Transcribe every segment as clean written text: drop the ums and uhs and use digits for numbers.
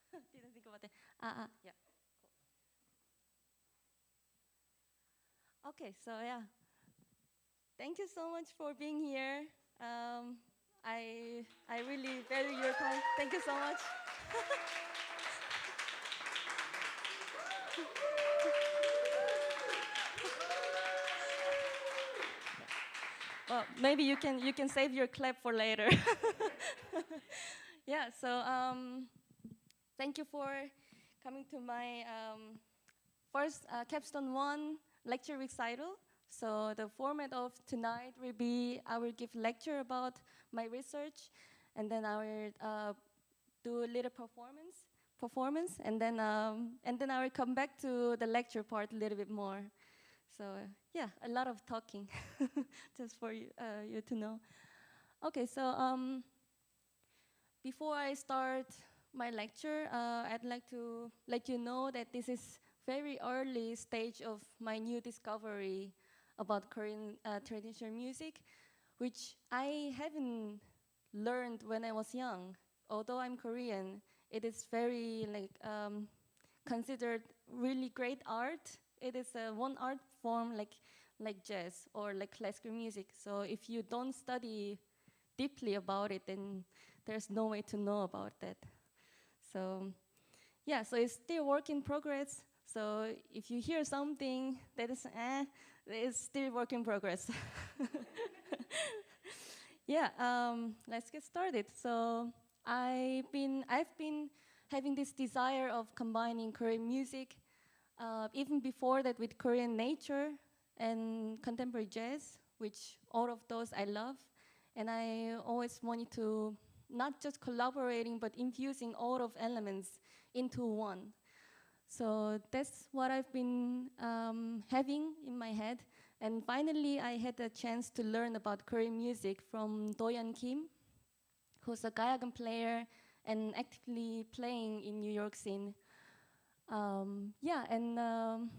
Sure. Didn't think about that. Yeah. Cool. Okay, so yeah. Thank you so much for being here. Um, I really value your time. Thank you so much. Well, maybe you can save your clap for later. Yeah. So thank you for coming to my first capstone one lecture recital. So the format of tonight will be I will give lecture about my research, and then I will do a little performance, and then I will come back to the lecture part a little bit more. So yeah, a lot of talking, just for you to know. Okay, so before I start my lecture, I'd like to let you know that this is very early stage of my new discovery about Korean traditional music, which I haven't learned when I was young. Although I'm Korean, it is very considered really great art. It is one art form like jazz or like classical music. So if you don't study deeply about it, then there's no way to know about that. So yeah, so it's still work in progress. So if you hear something that is it's still work in progress. Yeah, let's get started. So I've been having this desire of combining Korean music, even before that with Korean nature and contemporary jazz, which all of those I love. And I always wanted to not just collaborating, but infusing all of elements into one. So that's what I've been having in my head. And finally, I had a chance to learn about Korean music from Doyeon Kim, who's a gayagan player and actively playing in New York scene. Yeah, and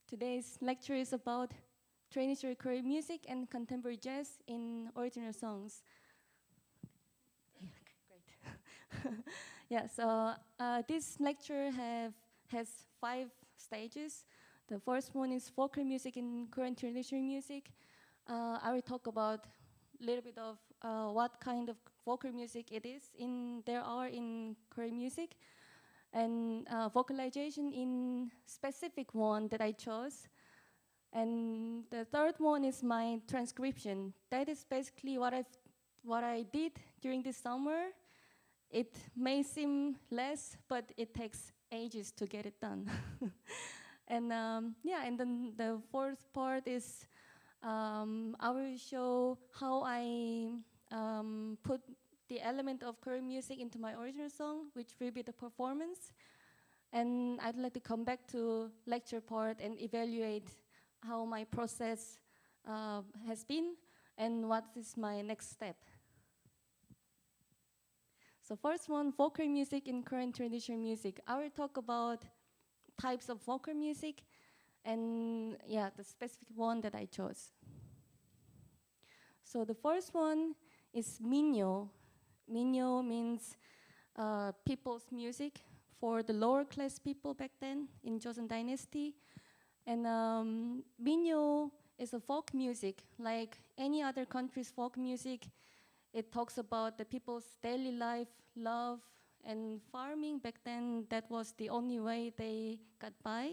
today's lecture is about traditional Korean music and contemporary jazz in original songs. Great. Yeah, so this lecture has 5 stages. The first one is vocal music in Korean traditional music. I will talk about a little bit of what kind of vocal music it is there are in Korean music, and vocalization in specific one that I chose. And the third one is my transcription. That is basically what I did during this summer. It may seem less, but it takes ages to get it done. And yeah, and then the fourth part is I will show how I put the element of Korean music into my original song, which will be the performance. And I'd like to come back to lecture part and evaluate how my process has been and what is my next step. So first one, vocal music in Korean traditional music. I will talk about types of vocal music and yeah, the specific one that I chose. So the first one is minyo. Minyo means people's music for the lower class people back then in Joseon Dynasty. And minyo is a folk music, like any other country's folk music. It talks about the people's daily life, love, and farming. Back then, that was the only way they got by.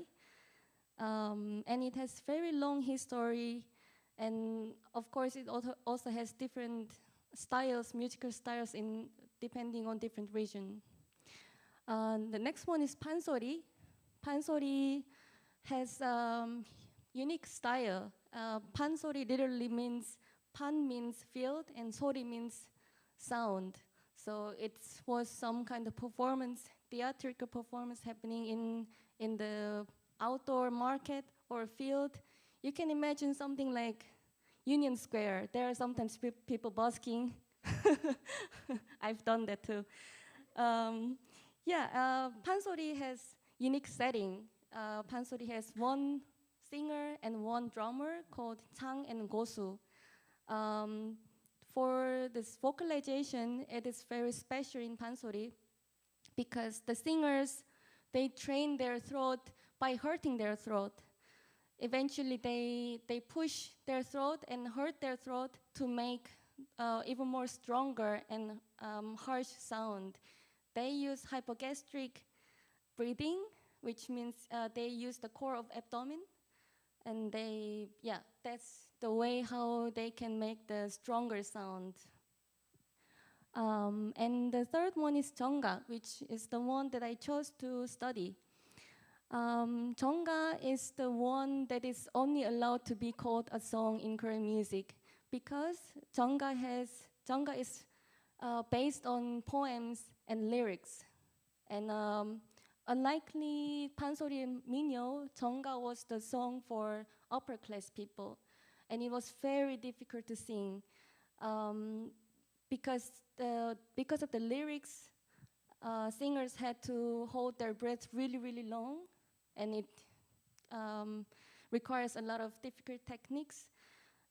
And it has very long history. And of course, it also has different styles, musical styles, depending on different region. The next one is pansori. Pansori has unique style. Pansori literally means pan means field and sori means sound. So it was some kind of performance, theatrical performance happening in the outdoor market or field. You can imagine something like Union Square. There are sometimes people busking. I've done that too. Yeah, pansori has unique setting. Pansori has one singer and one drummer called Chang and Gosu. for this vocalization, it is very special in pansori because the singers, they train their throat by hurting their throat. Eventually, they push their throat and hurt their throat to make even more stronger and harsh sound. They use hypogastric breathing, which means they use the core of abdomen, and that's the way how they can make the stronger sound. And the third one is Jeonga, which is the one that I chose to study. Jeonga is the one that is only allowed to be called a song in Korean music because Jeonga is based on poems and lyrics. And unlikely pansori and minyo, Jeonga was the song for upper class people. And it was very difficult to sing because of the lyrics, singers had to hold their breath really, really long, and it requires a lot of difficult techniques,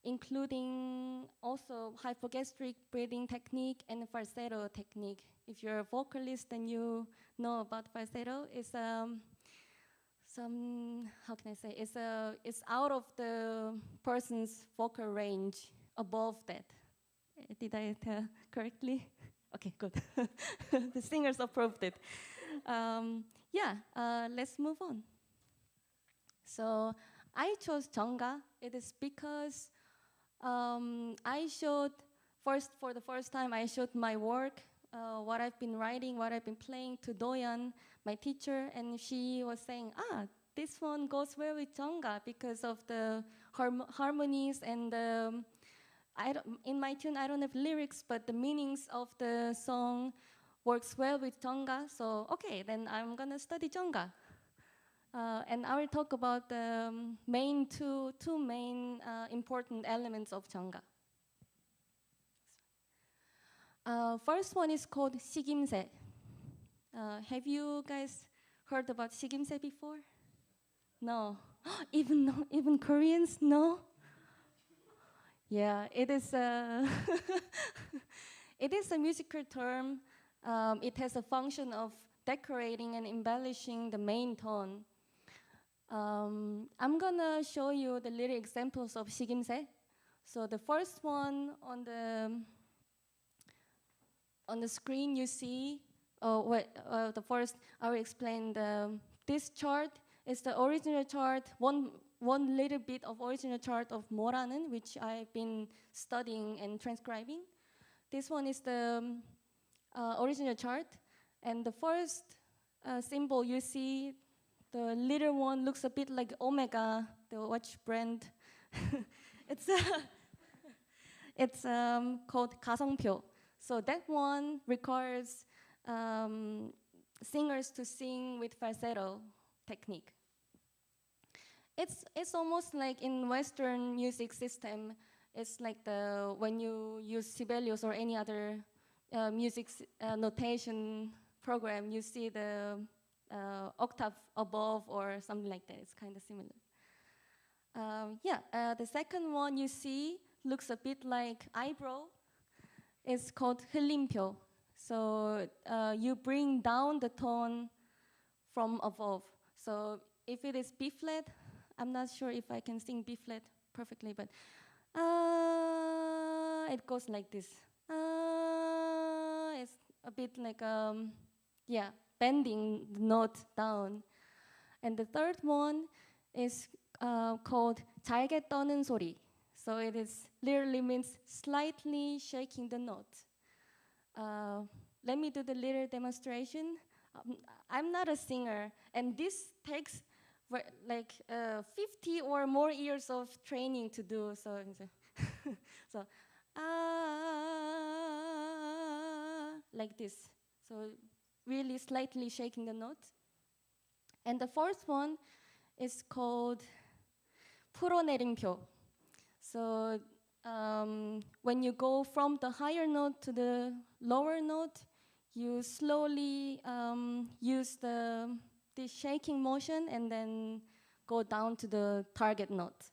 including also hypogastric breathing technique and falsetto technique. If you're a vocalist and you know about falsetto, it's how can I say? It's out of the person's vocal range above that. Did I tell correctly? Okay, good. The singers approved it. Let's move on. So I chose Jeonga. It is because for the first time, I showed my work, what I've been writing, what I've been playing to Doyeon, my teacher, and she was saying, this one goes well with Jeonga because of the harmonies and in my tune, I don't have lyrics, but the meanings of the song works well with Jeonga. So, okay, then I'm gonna study Jeonga. And I will talk about the two main important elements of Jeonga. First one is called Sigimse. Have you guys heard about Sigimse before? No. Even Koreans? No? Yeah, it is it is a musical term. It has a function of decorating and embellishing the main tone. I'm gonna show you the little examples of Sigimse. So the first one on the screen you see, the first I will explain this chart is the original chart, one little bit of original chart of Moranen, which I've been studying and transcribing. This one is the original chart, and the first symbol you see, the little one looks a bit like Omega, the watch brand. It's called 가성표. So that one requires singers to sing with falsetto technique. It's almost like in Western music system, it's like when you use Sibelius or any other music notation program, you see the octave above or something like that. It's kind of similar. The second one you see looks a bit like eyebrow. It's called 흘림표. So you bring down the tone from above. So if it is B flat, I'm not sure if I can sing B flat perfectly, but it goes like this. It's a bit like bending the note down. And the third one is called 잘게 떠는 소리. So it literally means slightly shaking the note. Let me do the little demonstration. I'm not a singer, and this takes like 50 or more years of training to do. So, like this. So really slightly shaking the note. And the fourth one is called 풀어내림표. So when you go from the higher note to the lower note, you slowly use the shaking motion and then go down to the target note.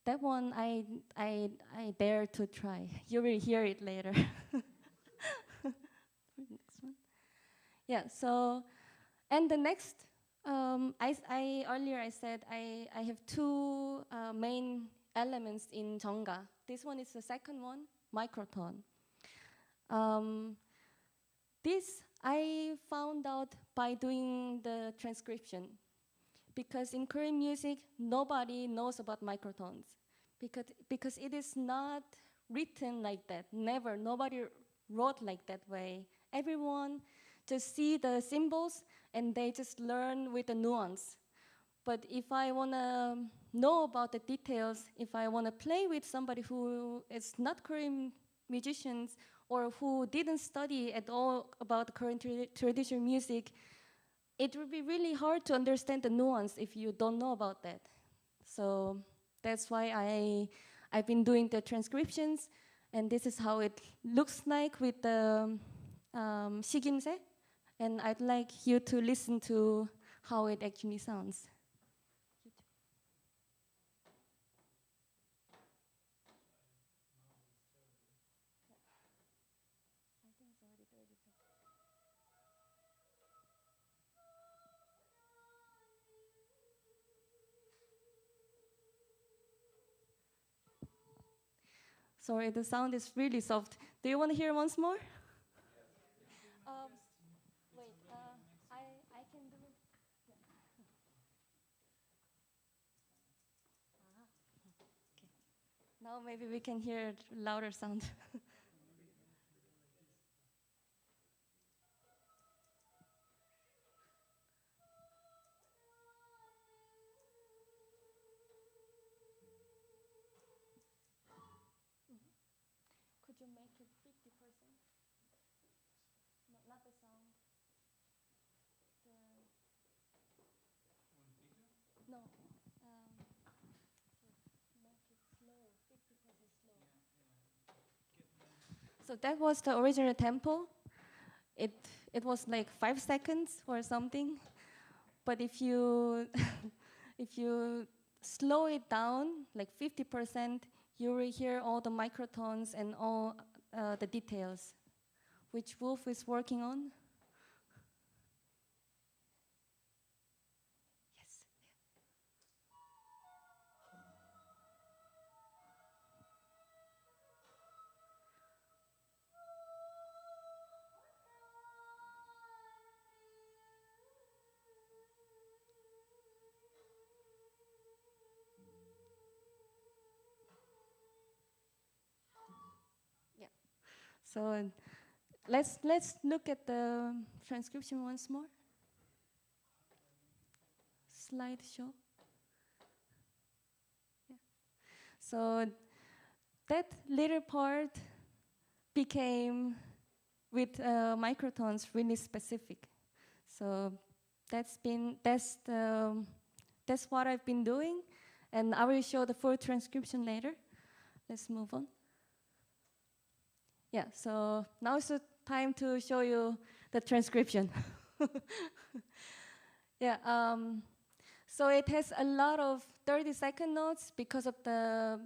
that one I dare to try. You will hear it later. Next one. Yeah. So, and the next, I earlier I said I have two main elements in Jeonga. This one is the second one, microtone. Um, this I found out by doing the transcription, because in Korean music nobody knows about microtones, because it is not written like that. Never, nobody wrote like that way. Everyone just see the symbols and they just learn with the nuance. But if I wanna know about the details, if I wanna play with somebody who is not Korean musicians or who didn't study at all about Korean traditional music, it would be really hard to understand the nuance if you don't know about that. So that's why I've been doing the transcriptions, and this is how it looks like with the Shigimse. And I'd like you to listen to how it actually sounds. Sorry, the sound is really soft. Do you want to hear once more? Um, wait, I can do it. Yeah. Okay. Now maybe we can hear louder sound. Could you make it 50%? No, not the sound. No. Make it slow, 50% slow. So that was the original tempo. It it was like 5 seconds or something. But if you if you slow it down like 50%, you will hear all the microtones and all the details, which Wolf is working on. Yes. Yeah. So let's look at the transcription once more. Slideshow. Yeah. So that little part became with microtones really specific. So that's what I've been doing, and I will show the full transcription later. Let's move on. Yeah, so now it's the time to show you the transcription. Yeah, so it has a lot of 30-second notes because of the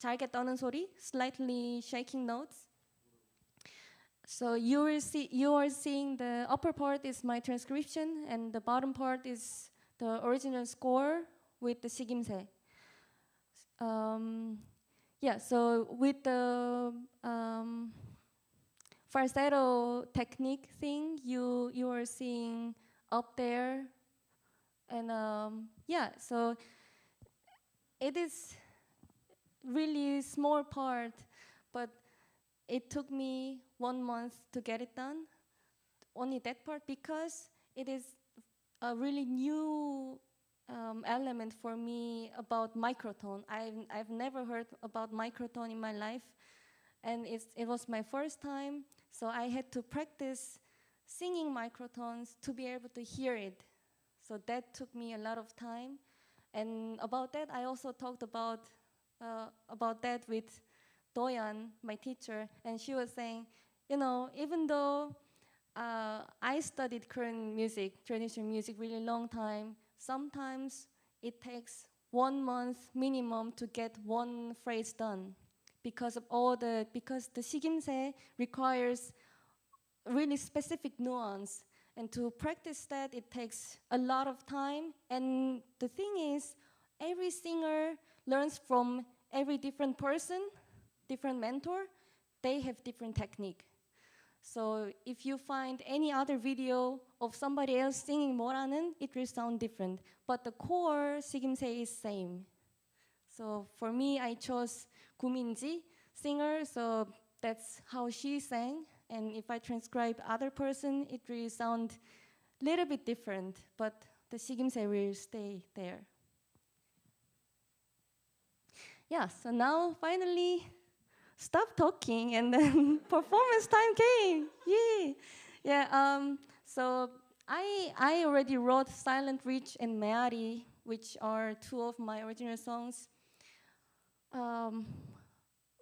잘게 떠는 소리, slightly shaking notes. So you are seeing the upper part is my transcription, and the bottom part is the original score with the sigimse. Yeah, so with the falsetto technique thing, you are seeing up there, and yeah, so it is really small part, but it took me 1 month to get it done. Only that part, because it is a really new element for me about microtone. I've never heard about microtone in my life, and it was my first time, so I had to practice singing microtones to be able to hear it. So that took me a lot of time, and about that I also talked about that with Doyan, my teacher, and she was saying, you know, even though I studied Korean music, traditional music, really long time, sometimes it takes 1 month minimum to get one phrase done because the sigimse requires really specific nuance. And to practice that, it takes a lot of time. And the thing is, every singer learns from every different person, different mentor. They have different technique. So if you find any other video of somebody else singing mora는, it will sound different. But the core sigimse is same. So for me, I chose 구민지, singer, so that's how she sang. And if I transcribe other person, it will sound a little bit different, but the sigimse will stay there. Yeah, so now finally, stop talking and then performance time came. Yay! Yeah, so I already wrote Silent Reach and Meari, which are two of my original songs.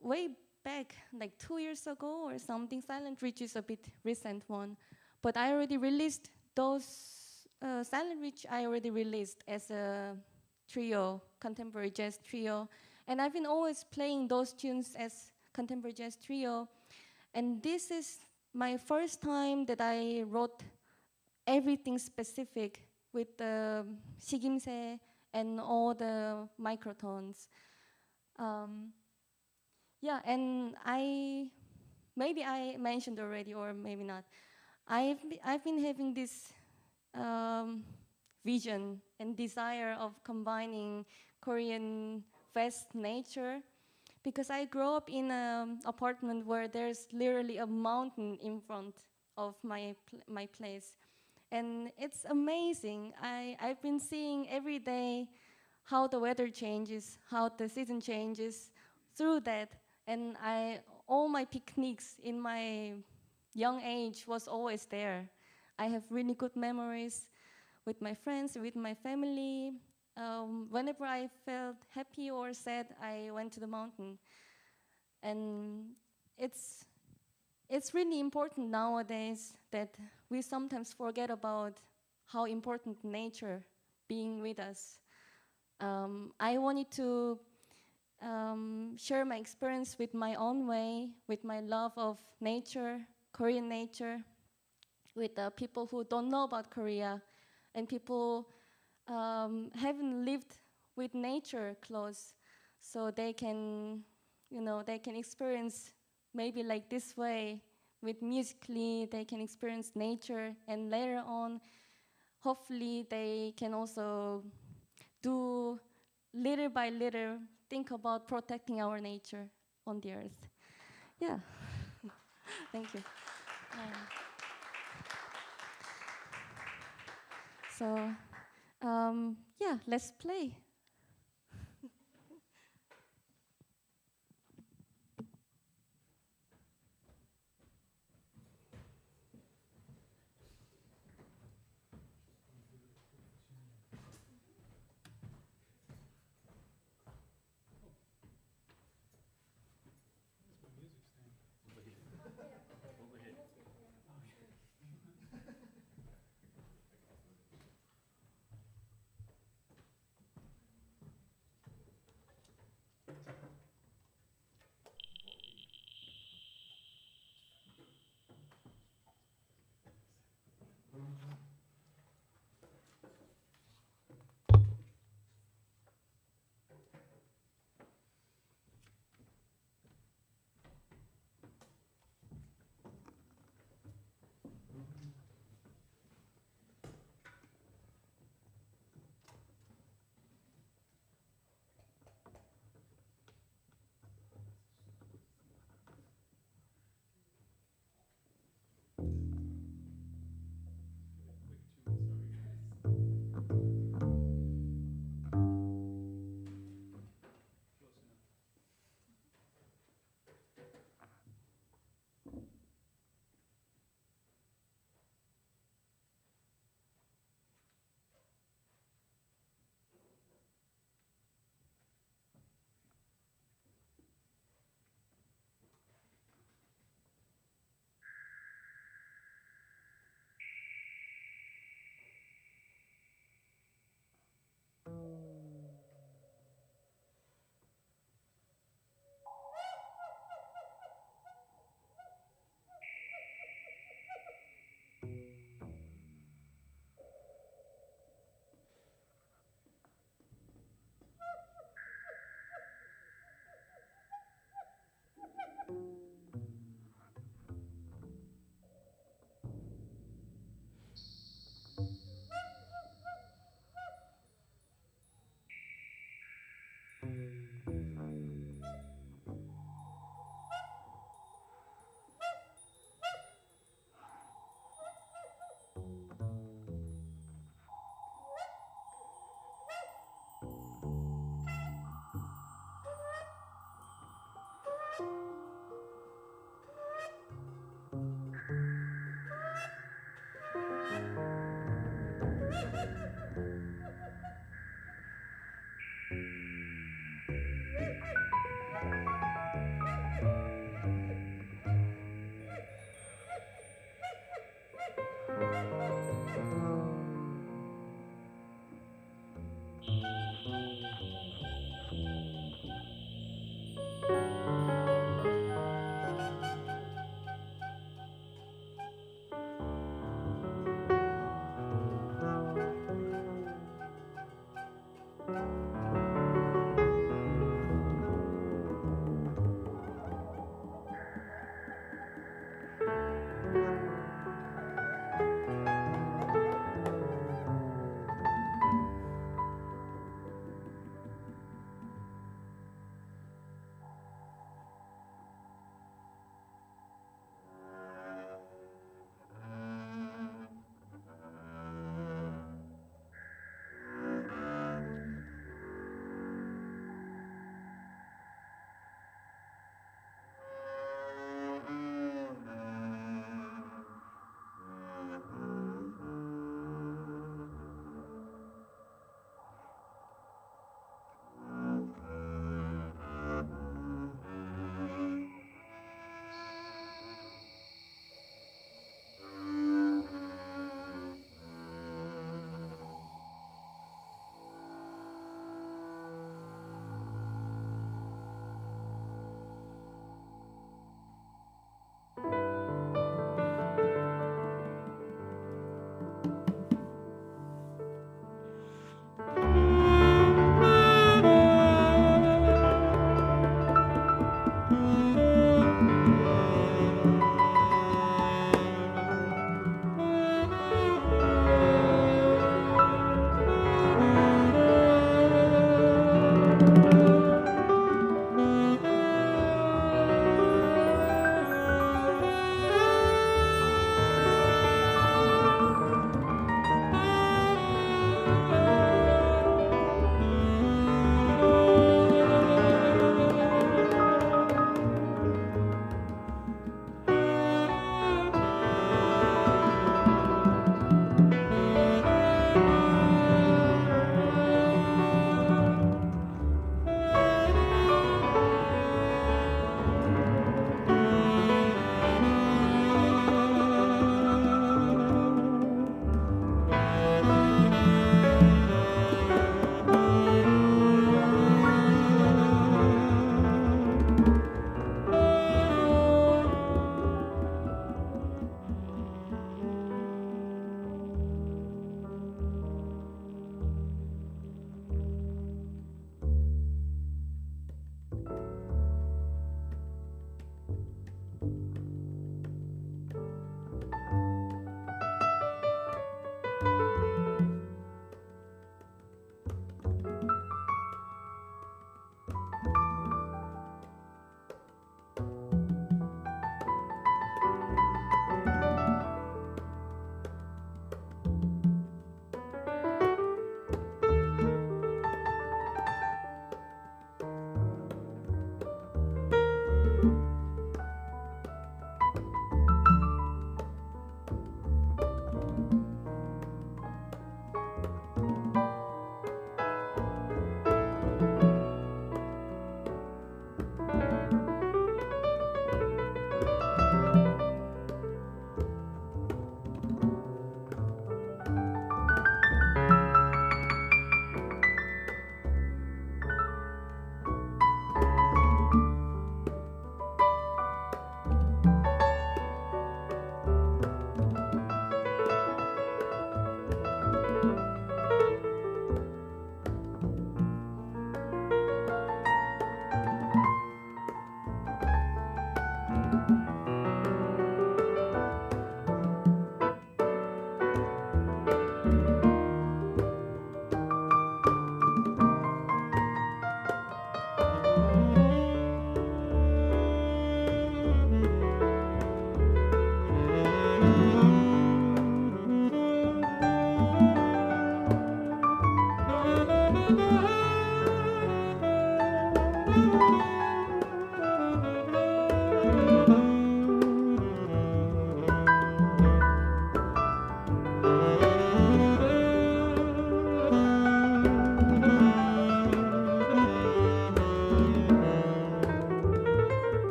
Way back, like 2 years ago or something. Silent Reach is a bit recent one. But I already released those, Silent Reach I already released as a trio, contemporary jazz trio. And I've been always playing those tunes as contemporary jazz trio. And this is my first time that I wrote everything specific with the sigimse and all the microtones. Yeah, and maybe I mentioned already or maybe not. I've been having this vision and desire of combining Korean vast nature, because I grew up in an apartment where there's literally a mountain in front of my place. And it's amazing. I've been seeing every day how the weather changes, how the season changes through that. And all my picnics in my young age was always there. I have really good memories with my friends, with my family. Whenever I felt happy or sad, I went to the mountain. And it's really important nowadays that we sometimes forget about how important nature being with us. I wanted to share my experience with my own way, with my love of nature, Korean nature, with people who don't know about Korea, and people haven't lived with nature close, so they can, they can experience maybe like this way with musically, they can experience nature, and later on, hopefully they can also do little by little, think about protecting our nature on the earth. Yeah, thank you. So, yeah, let's play.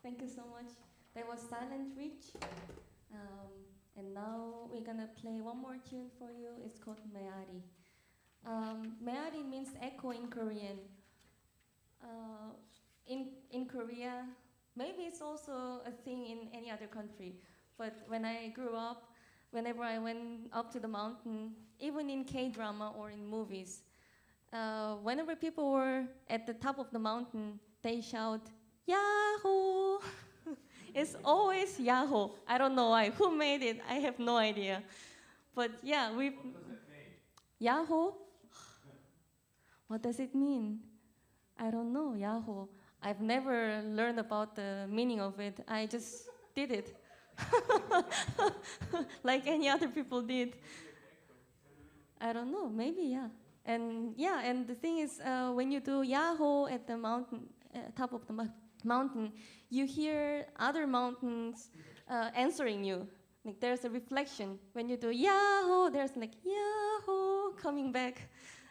Thank you so much. That was Silent Reach. And now we're gonna play one more tune for you. It's called Meari. Meari means echo in Korean. In Korea, maybe it's also a thing in any other country. But when I grew up, whenever I went up to the mountain, even in K-drama or in movies, whenever people were at the top of the mountain, they shout, Yahoo! It's always Yahoo! I don't know why. Who made it? I have no idea. But yeah, we. What does it mean? Yahoo? What does it mean? I don't know, Yahoo. I've never learned about the meaning of it. I just did it. Like any other people did. I don't know, maybe, yeah. And yeah, and the thing is, when you do Yahoo at the mountain, top of the mountain, you hear other mountains answering you. Like there's a reflection. When you do Yahoo, there's like Yahoo coming back.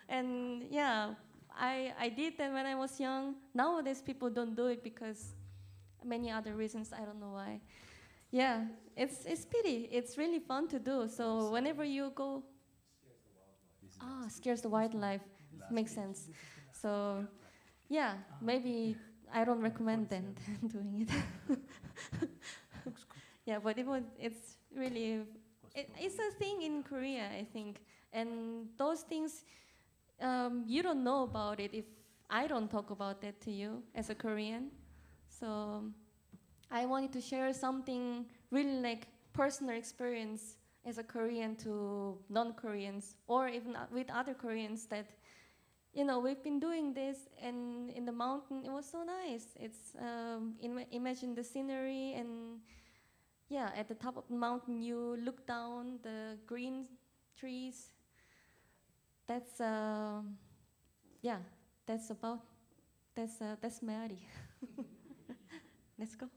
And yeah, I did that when I was young. Nowadays, people don't do it because many other reasons. I don't know why. Yeah, it's pity. It's really fun to do. So whenever you go, scares the wildlife. Makes sense. So yeah, maybe I don't recommend them doing it. Yeah, but it's really it's a thing in Korea, I think. And those things you don't know about it if I don't talk about that to you as a Korean. So I wanted to share something really like personal experience as a Korean to non-Koreans or even with other Koreans that, you know, we've been doing this and in the mountain, it was so nice. It's, imagine the scenery and yeah, at the top of the mountain, you look down the green trees. That's, yeah, that's about That's melody. Let's go.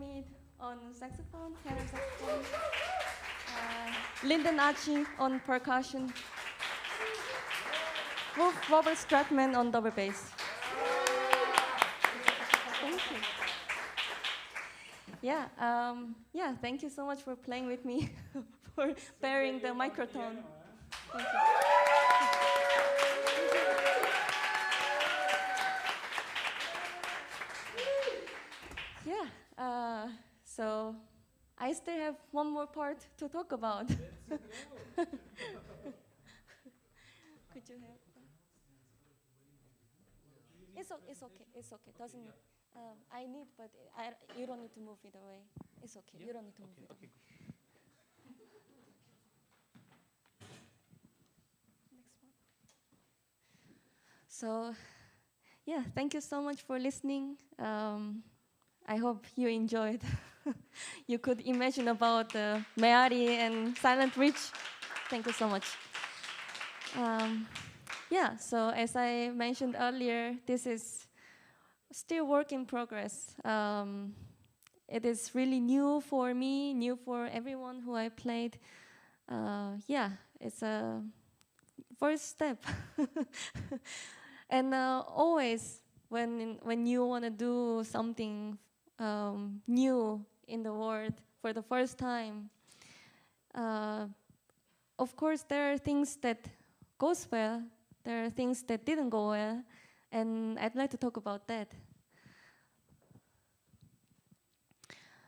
Mead on saxophone, tenor saxophone. Lyndon Achee on percussion. Robert Stratmann on double bass. Thank you. Yeah, thank you so much for playing with me, for bearing the microphone. Thank you. Yeah, so I still have one more part to talk about. Could you help? It's okay. It's okay. Doesn't. I need, but you don't need to move it away. It's okay. Yeah. You don't need to move it away. Next one. So, yeah, thank you so much for listening. I hope you enjoyed. You could imagine about the Meari and Silent Reach. Thank you so much. Yeah, so as I mentioned earlier, this is still work in progress. It is really new for me, new for everyone who I played. Yeah, it's a first step. And always when you want to do something new in the world for the first time, of course there are things that goes well, there are things that didn't go well, and I'd like to talk about that.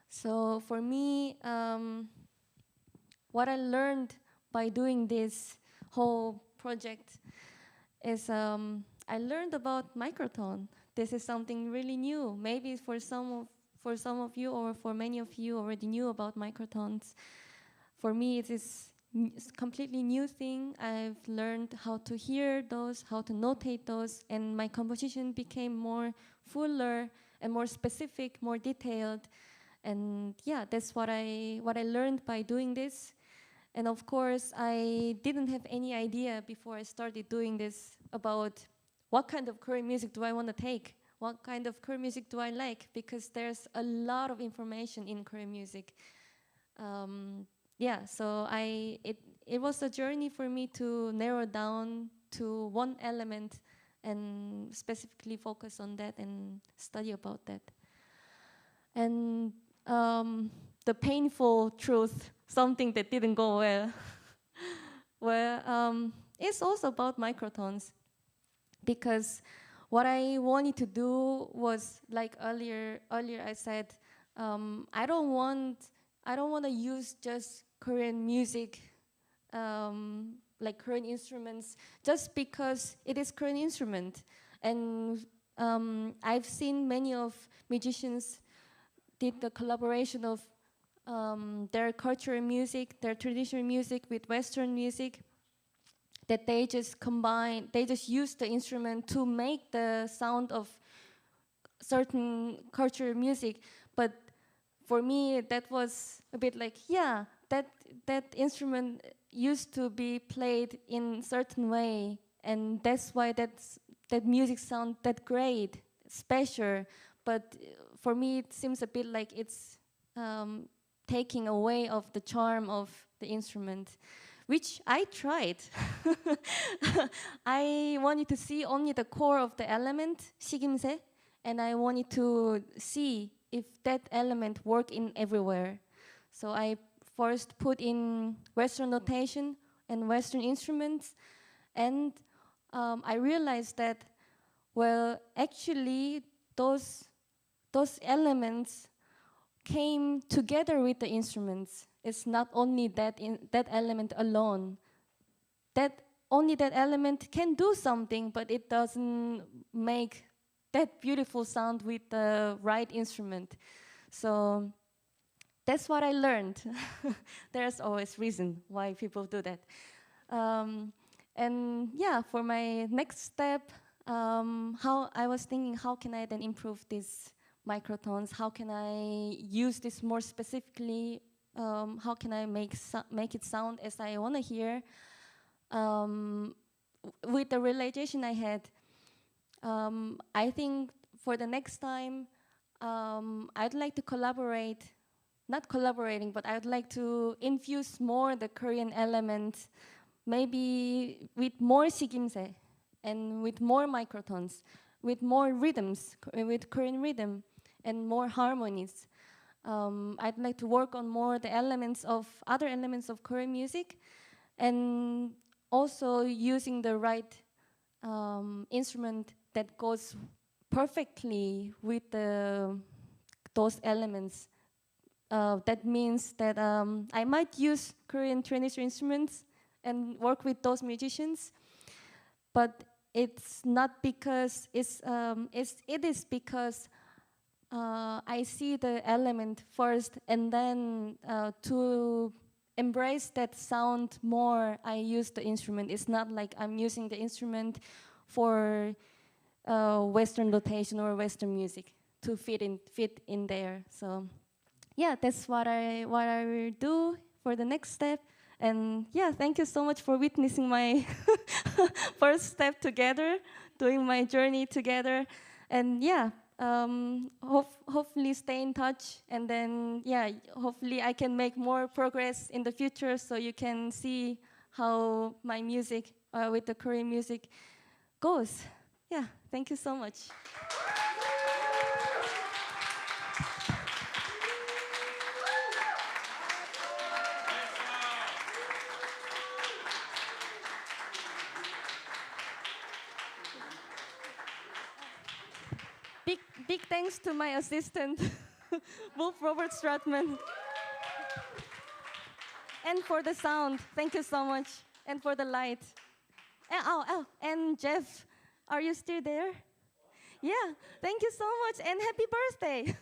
So for me, what I learned by doing this whole project is I learned about microtone. This is something really new. Maybe for some of you or for many of you already knew about microtones. For me, it is completely new thing. I've learned how to hear those, how to notate those, and my composition became more fuller and more specific, more detailed. And yeah, that's what I learned by doing this. And of course, I didn't have any idea before I started doing this about what kind of Korean music do I want to take? What kind of Korean music do I like? Because there's a lot of information in Korean music. Yeah, so it was a journey for me to narrow down to one element and specifically focus on that and study about that. And the painful truth, something that didn't go well. Well, it's also about microtones, because what I wanted to do was, like earlier I said, I don't want to use just Korean music, like Korean instruments, just because it is Korean instrument. And I've seen many of musicians did the collaboration of their cultural music, their traditional music with Western music, that they just use the instrument to make the sound of certain cultural music. But for me, that was a bit like, yeah, that instrument used to be played in certain way, and that's why that music sound that great, special. But for me, it seems a bit like it's taking away of the charm of the instrument, which I tried. I wanted to see only the core of the element, 식임새, and I wanted to see if that element work in everywhere. So I first put in Western notation and Western instruments, and I realized that, well, actually those elements came together with the instruments. It's not only that element alone. Only that element can do something, but it doesn't make that beautiful sound with the right instrument. So that's what I learned. There's always reason why people do that. And yeah, for my next step, how I was thinking, how can I then improve these microtones? How can I use this more specifically? How can I make it sound as I want to hear? With the realization I had, I think for the next time, I'd like to collaborate, not collaborating, but I'd like to infuse more the Korean element, maybe with more sikimse and with more microtones, with more rhythms, with Korean rhythm and more harmonies. I'd like to work on more the other elements of Korean music, and also using the right instrument that goes perfectly with those elements. That means that I might use Korean traditional instruments and work with those musicians, but it's not because it is because I see the element first, and then to embrace that sound more, I use the instrument. It's not like I'm using the instrument for Western notation or Western music to fit in there. So yeah, that's what I will do for the next step. And yeah, thank you so much for witnessing my first step together, doing my journey together. And yeah, hopefully stay in touch, and then yeah, hopefully I can make more progress in the future, so you can see how my music with the Korean music goes. Yeah, thank you so much. Big thanks to my assistant, Robert Stratmann. And for the sound, thank you so much. And for the light. And Jeff, are you still there? Yeah, thank you so much, and happy birthday.